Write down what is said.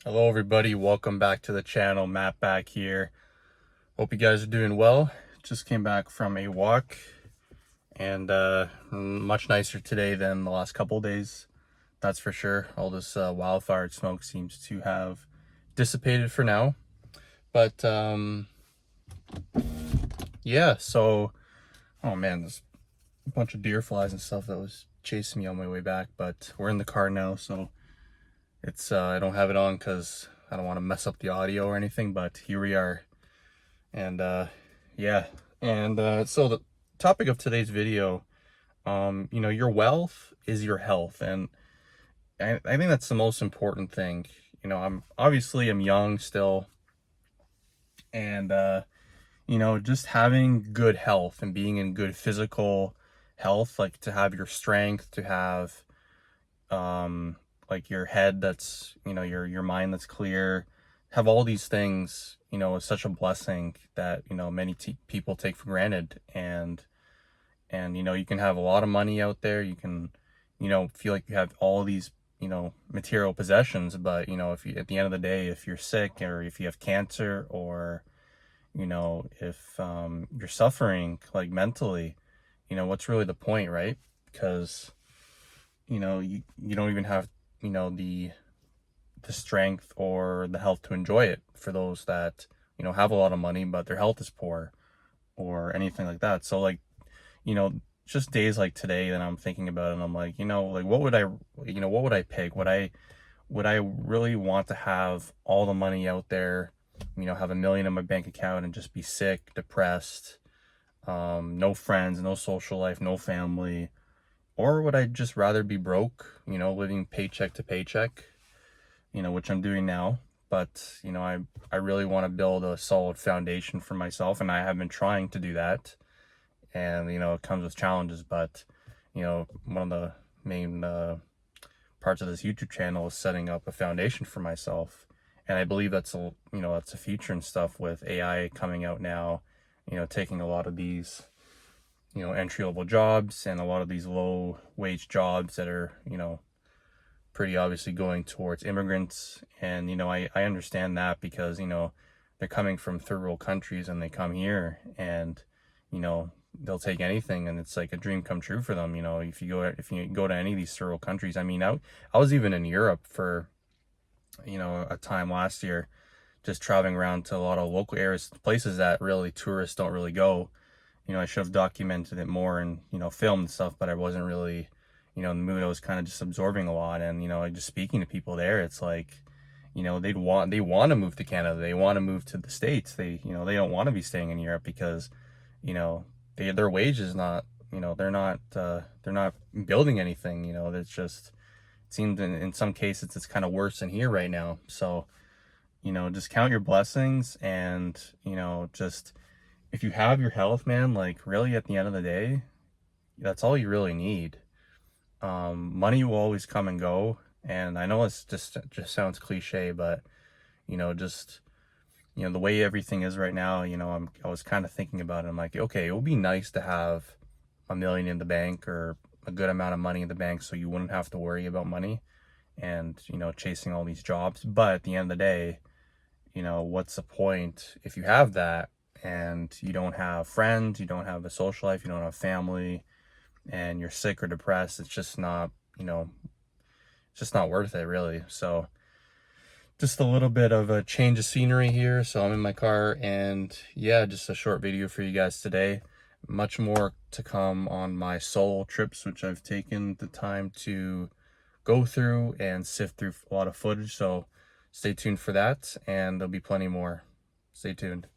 Hello everybody, welcome back to the channel. Matt back here. Hope you guys are doing well. Just came back from a walk and much nicer today than the last couple days. That's for sure. All this wildfire smoke seems to have dissipated for now. But yeah, so oh man, there's a bunch of deer flies and stuff that was chasing me on my way back, but we're in the car now, so it's I don't have it on because I don't want to mess up the audio or anything, but here we are. And yeah, and so the topic of today's video, your wealth is your health, and I think that's the most important thing. I'm young still, and just having good health and being in good physical health, like to have your strength, to have like your head that's, your mind that's clear, have all these things, is such a blessing that, many people take for granted. And you can have a lot of money out there, you can, feel like you have all these, material possessions, but if you, at the end of the day, if you're sick, or if you have cancer, or if you're suffering like mentally, what's really the point, right? Because you don't even have, the strength or the health to enjoy it, for those that have a lot of money but their health is poor or anything like that. So like, you know just days like today that I'm thinking about it, and I'm like, like what would I pick? Would I really want to have all the money out there, have 1 million in my bank account and just be sick, depressed, no friends, no social life, no family? Or would I just rather be broke, living paycheck to paycheck, which I'm doing now? But, I really want to build a solid foundation for myself, and I have been trying to do that. And, it comes with challenges, but, one of the main parts of this YouTube channel is setting up a foundation for myself. And I believe that's a future and stuff, with AI coming out now, taking a lot of these entry level jobs and a lot of these low wage jobs that are pretty obviously going towards immigrants. And I understand that, because they're coming from third world countries, and they come here, and they'll take anything, and it's like a dream come true for them. If you go to any of these third world countries, I mean, I was even in Europe for a time last year, just traveling around to a lot of local areas, places that really tourists don't really go. I should have documented it more and, filmed stuff, but I wasn't really, in the mood. I was kind of just absorbing a lot. And, just speaking to people there, it's like, they want to move to Canada. They want to move to the States. They don't want to be staying in Europe, because, their wage is not, they're not building anything. It's just, it seems in some cases it's kind of worse than here right now. So, just count your blessings, and, just, if you have your health, man, like really at the end of the day, that's all you really need. Money will always come and go, and I know it's just sounds cliche, but just the way everything is right now, I was kind of thinking about it. I'm like, okay, it would be nice to have 1 million in the bank, or a good amount of money in the bank, so you wouldn't have to worry about money and chasing all these jobs. But at the end of the day, what's the point if you have that and you don't have friends, you don't have a social life, you don't have family, and you're sick or depressed? It's just not, it's just not worth it, really. So just a little bit of a change of scenery here. So I'm in my car, and yeah, just a short video for you guys today. Much more to come on my solo trips, which I've taken the time to go through and sift through a lot of footage. So stay tuned for that, and there'll be plenty more. Stay tuned.